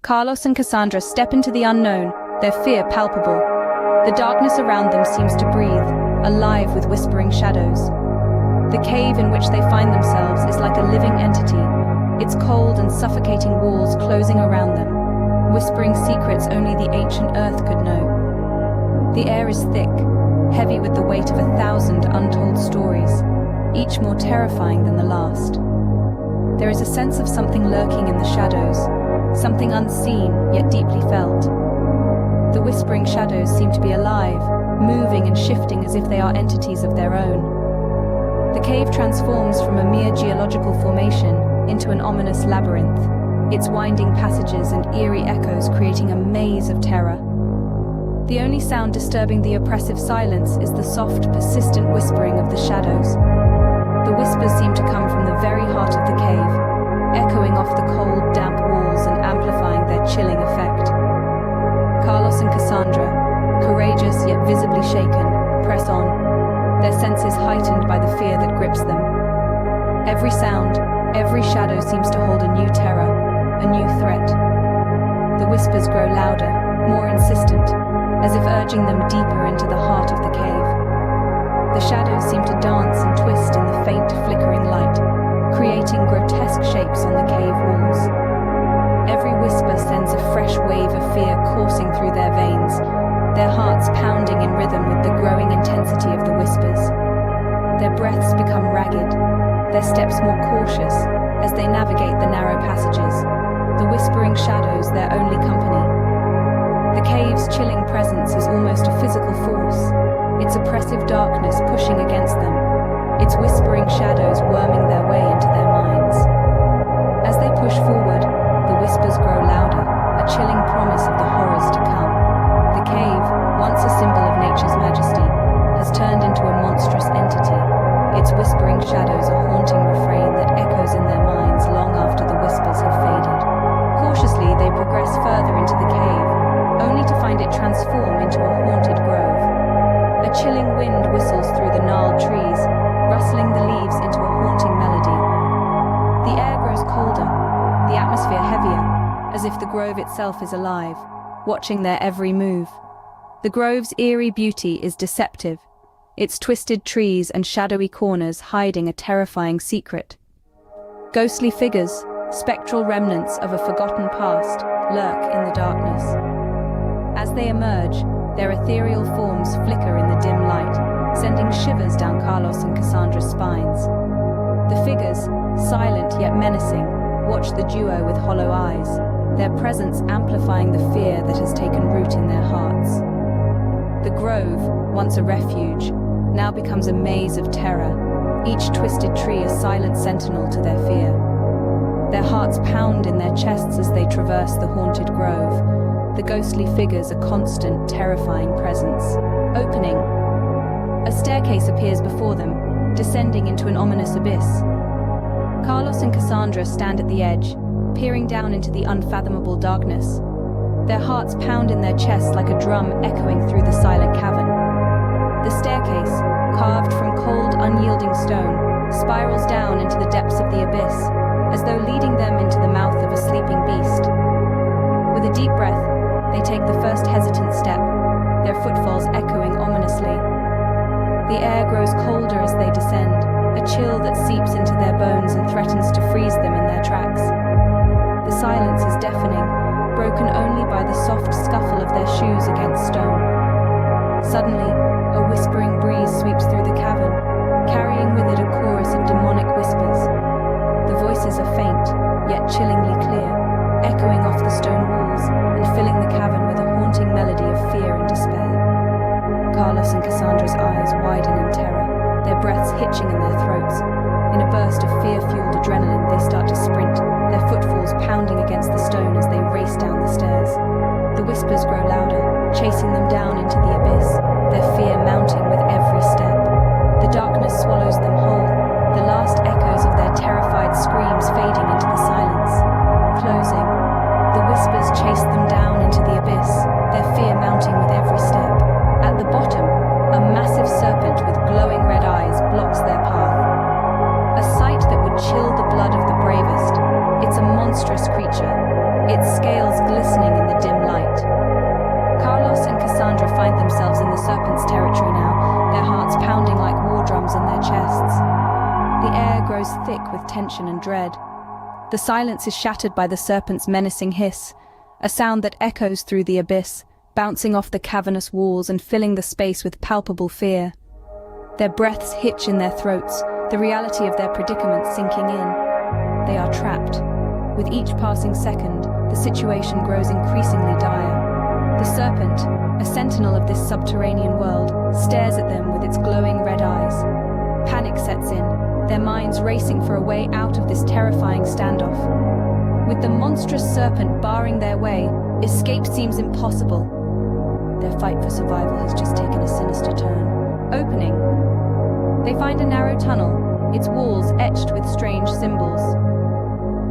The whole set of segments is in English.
Carlos and Cassandra step into the unknown, their fear palpable. The darkness around them seems to breathe, alive with whispering shadows. The cave in which they find themselves is like a living entity, its cold and suffocating walls closing around them, whispering secrets only the ancient earth could know. The air is thick, heavy with the weight of 1,000 untold stories, each more terrifying than the last. There is a sense of something lurking in the shadows, something unseen yet deeply felt. The whispering shadows seem to be alive, moving and shifting as if they are entities of their own. The cave transforms from a mere geological formation into an ominous labyrinth, its winding passages and eerie echoes creating a maze of terror. The only sound disturbing the oppressive silence is the soft, persistent whispering of the shadows. The whispers seem to come from the very heart of the cave, echoing off the cold, damp walls and amplifying their chilling effect. Carlos and Cassandra, courageous yet visibly shaken, press on, their senses heightened by the fear that grips them. Every sound, every shadow seems to hold a new terror, a new threat. The whispers grow louder, more insistent, as if urging them deeper into the heart of the cave. The shadows seem to dance and twist in the faint, flickering light, creating grotesque shapes on the cave walls. Every whisper sends a fresh wave of fear coursing through their veins, their hearts pounding in rhythm with the growing intensity of the whispers. Their breaths become ragged, their steps more cautious as they navigate the narrow passages, the whispering shadows their only company. The cave's chilling presence is almost a physical force, its oppressive darkness pushing against them, its whispering shadows worming their way into their minds. As they push forward, the whispers grow louder, a chilling promise of the horrors to come. The cave, once a symbol of nature's majesty, has turned into a monstrous entity, its whispering shadows a haunting refrain that echoes in their minds long after the whispers have faded. Cautiously, they progress further into the cave, only to find it transform into a haunted grove. A chilling wind whistles through the gnarled trees, rustling the leaves into a haunting melody. The air grows colder, the atmosphere heavier, as if the grove itself is alive, watching their every move. The grove's eerie beauty is deceptive, its twisted trees and shadowy corners hiding a terrifying secret. Ghostly figures, spectral remnants of a forgotten past, lurk in the darkness. As they emerge, their ethereal forms flicker in the dim light, sending shivers down Carlos and Cassandra's spines. The figures, silent yet menacing, watch the duo with hollow eyes, their presence amplifying the fear that has taken root in their hearts. The grove, once a refuge, now becomes a maze of terror, each twisted tree a silent sentinel to their fear. Their hearts pound in their chests as they traverse the haunted grove, the ghostly figures a constant, terrifying presence. Opening, a staircase appears before them, descending into an ominous abyss. Carlos and Cassandra stand at the edge, peering down into the unfathomable darkness. Their hearts pound in their chests like a drum echoing through the silent cavern. The staircase, carved from cold, unyielding stone, spirals down into the depths of the abyss, as though leading them into the mouth of a sleeping beast. With a deep breath, they take the first hesitant step, their footfalls echoing ominously. The air grows colder as they descend, a chill that seeps into their bones and threatens to freeze them in their tracks. The silence is deafening, broken only by the soft scuffle of their shoes against stone. Suddenly, a whispering breeze sweeps through the cavern, carrying with it a chorus of demonic whispers. The voices are faint, yet chillingly clear, echoing off the stone walls and filling the cavern with a haunting melody of fear and despair. Carlos and Cassandra's eyes widen in terror, their breaths hitching in their throats. In a burst of fear-fueled adrenaline, they start to sprint, their footfalls pounding against the stone as they race down the stairs. The whispers grow louder, chasing them down into the abyss, their fear mounting with every step. The darkness swallows them whole, the last echoes of their terrified screams fading into the silence. Closing, the whispers chase them down into the abyss, their fear mounting with every step. At the bottom, a massive serpent with glowing red eyes blocks their path. A sight that would chill the blood of the bravest. It's a monstrous creature, its scales glistening serpent's territory now, their hearts pounding like war drums in their chests. The air grows thick with tension and dread. The silence is shattered by the serpent's menacing hiss, a sound that echoes through the abyss, bouncing off the cavernous walls and filling the space with palpable fear. Their breaths hitch in their throats, the reality of their predicament sinking in. They are trapped. With each passing second, the situation grows increasingly dire. The serpent, a sentinel of this subterranean world, stares at them with its glowing red eyes. Panic sets in, their minds racing for a way out of this terrifying standoff. With the monstrous serpent barring their way, escape seems impossible. Their fight for survival has just taken a sinister turn. Opening. They find a narrow tunnel, its walls etched with strange symbols.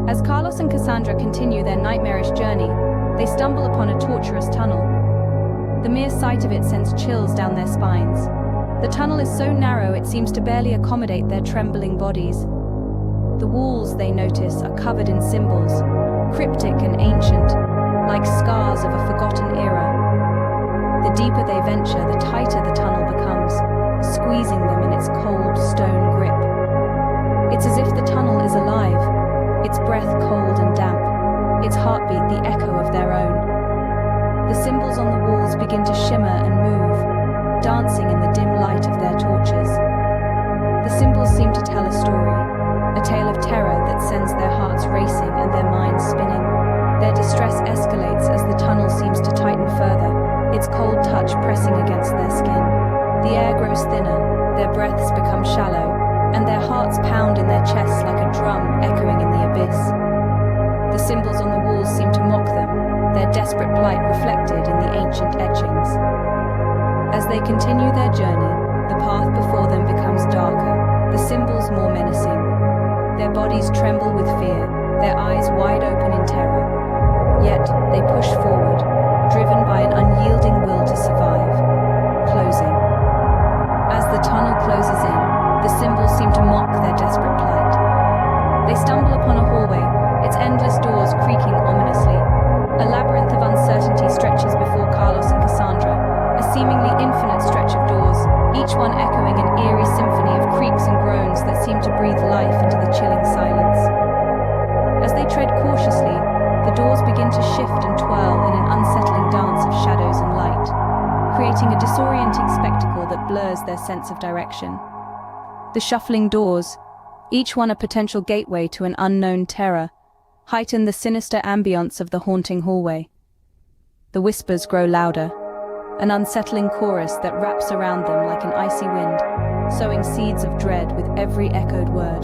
As Carlos and Cassandra continue their nightmarish journey, they stumble upon a tortuous tunnel. The mere sight of it sends chills down their spines. The tunnel is so narrow it seems to barely accommodate their trembling bodies. The walls, they notice, are covered in symbols, cryptic and ancient, like scars of a forgotten era. The deeper they venture, the tighter the tunnel becomes, squeezing them in its cold stone grip. It's as if the tunnel is alive, its breath cold and damp, its heartbeat the echo of their own. The symbols on the walls begin to shimmer and move, dancing in the dim light of their torches. The symbols seem to tell a story, a tale of terror that sends their hearts racing and their minds spinning. Their distress escalates as the tunnel seems to tighten further, its cold touch pressing against their skin. The air grows thinner, their breaths become shallow, and their hearts pound in their chests like a drum echoing in the abyss. The symbols on the walls seem to mock them, their desperate plight reflected in the ancient etchings. As they continue their journey, the path before them becomes darker, the symbols more menacing. Their bodies tremble with fear, their eyes wide open in terror. Yet, they push forward, driven by an unyielding will to survive. Closing. As the tunnel closes in, the symbols seem to mock their desperate plight. They stumble upon a hallway, its endless doors creaking ominously. A labyrinth of uncertainty stretches before Carlos and Cassandra, a seemingly infinite stretch of doors, each one echoing an eerie symphony of creaks and groans that seem to breathe life into the chilling silence. As they tread cautiously, the doors begin to shift and twirl in an unsettling dance of shadows and light, creating a disorienting spectacle that blurs their sense of direction. The shuffling doors, each one a potential gateway to an unknown terror, heighten the sinister ambience of the haunting hallway. The whispers grow louder, an unsettling chorus that wraps around them like an icy wind, sowing seeds of dread with every echoed word.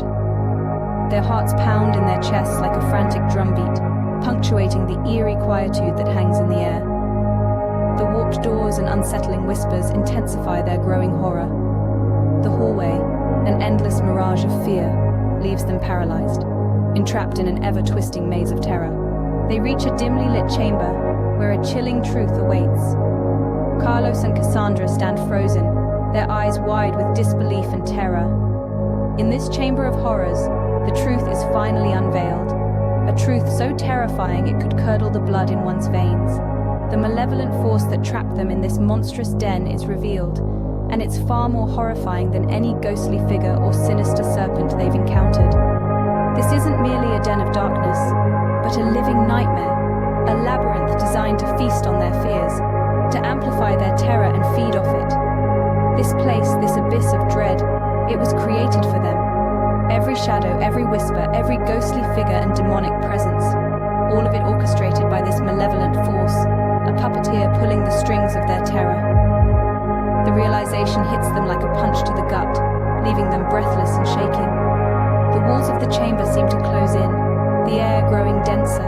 Their hearts pound in their chests like a frantic drumbeat, punctuating the eerie quietude that hangs in the air. The warped doors and unsettling whispers intensify their growing horror. The hallway, an endless mirage of fear, leaves them paralyzed, entrapped in an ever-twisting maze of terror. They reach a dimly lit chamber, where a chilling truth awaits. Carlos and Cassandra stand frozen, their eyes wide with disbelief and terror. In this chamber of horrors, the truth is finally unveiled, a truth so terrifying it could curdle the blood in one's veins. The malevolent force that trapped them in this monstrous den is revealed, and it's far more horrifying than any ghostly figure or sinister serpent they've encountered. This isn't merely a den of darkness, but a living nightmare, a labyrinth designed to feast on their fears, to amplify their terror and feed off it. This place, this abyss of dread, it was created for them. Every shadow, every whisper, every ghostly figure and demonic presence, all of it orchestrated by this malevolent force, a puppeteer pulling the strings of their terror. The realization hits them like a punch to the gut, leaving them breathless and shaking. The walls of the chamber seem to close in, the air growing denser,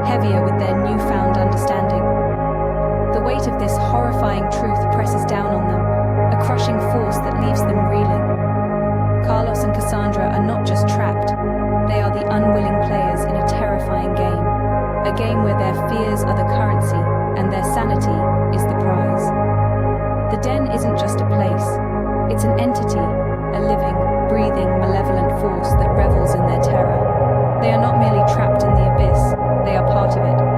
heavier with their newfound understanding. The weight of this horrifying truth presses down on them, a crushing force that leaves them reeling. Carlos and Cassandra are not just trapped, they are the unwilling players in a terrifying game. A game where their fears are the currency and their sanity is the prize. The den isn't just a place, it's an entity, a living, breathing, malevolent force that revels in their terror. They are not merely trapped in the abyss, they are part of it.